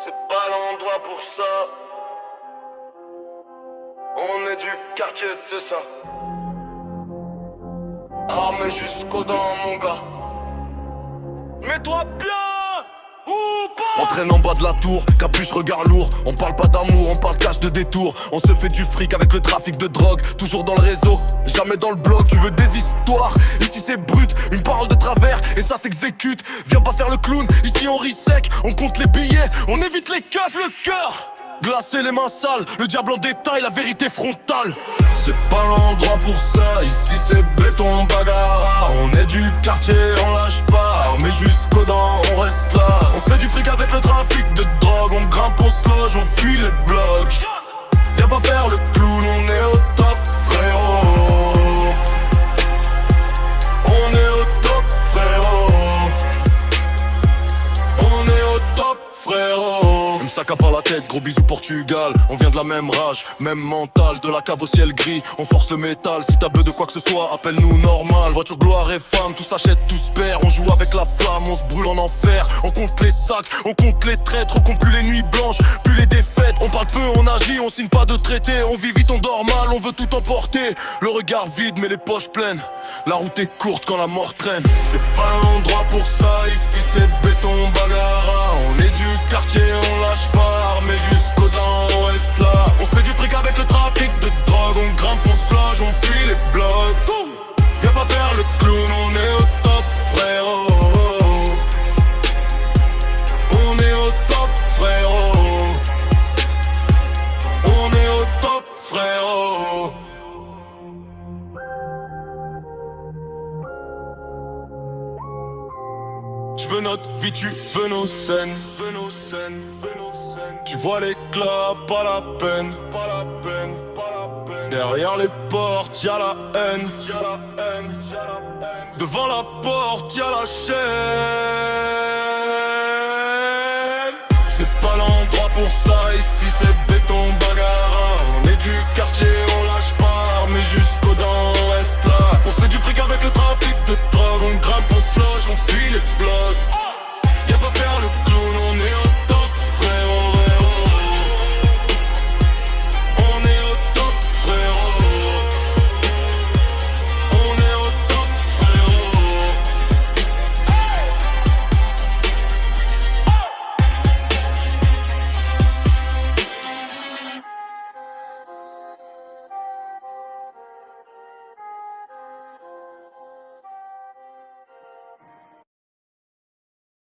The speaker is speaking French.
C'est pas l'endroit pour ça. On est du quartier, c'est ça. Armé jusqu'aux dents, mon gars. Mets-toi bien ou pas. On traîne en bas de la tour, capuche, regard lourd. On parle pas d'amour, on parle cash de détour. On se fait du fric avec le trafic de drogue. Toujours dans le réseau, jamais dans le bloc. Tu veux des histoires, ici c'est brut. Une parole de travers et ça s'exécute. Viens pas faire le clown, ici on rit sec. On compte les billets, on évite les keufs, le cœur glacé, les mains sales, le diable en détail, la vérité frontale. C'est pas l'endroit pour ça, ici c'est béton bagarre. On est du quartier, on lâche pas, mais jusqu'aux dents on reste là. On fait du fric avec le trafic de drogue, on grimpe, on se loge, on fuit les blocs. Viens pas faire le clown, on est au top frérot. On est au top frérot. On est au top frérot. Même sac à pas la tête, gros bisous Portugal. On vient de la même rage, même mental. De la cave au ciel gris, on force le métal. Si t'as besoin de quoi que ce soit, appelle-nous normal. Voiture, gloire et femme, tout s'achète, tout se perd. On joue avec la flamme, on se brûle en enfer. On compte les sacs, on compte les traîtres. On compte plus les nuits blanches, plus les défaites. On parle peu, on agit, on signe pas de traité. On vit vite, on dort mal, on veut tout emporter. Le regard vide mais les poches pleines. La route est courte quand la mort traîne. C'est pas l'endroit pour ça, ici c'est béton bagarre. On est du quartier, on lâche pas, mais jusqu'aux dents on reste là. On fait du fric avec le trafic de drogue. On grimpe, on se loge, on fuit les blocs. Viens pas faire le clown, on est au top frérot. On est au top frérot. On est au top frérot. Tu veux notre vie, tu veux nos scènes. Tu vois l'éclat, pas la peine. Derrière les portes, y'a la haine. Devant la porte, y'a la chaîne. C'est pas l'endroit pour ça, ici c'est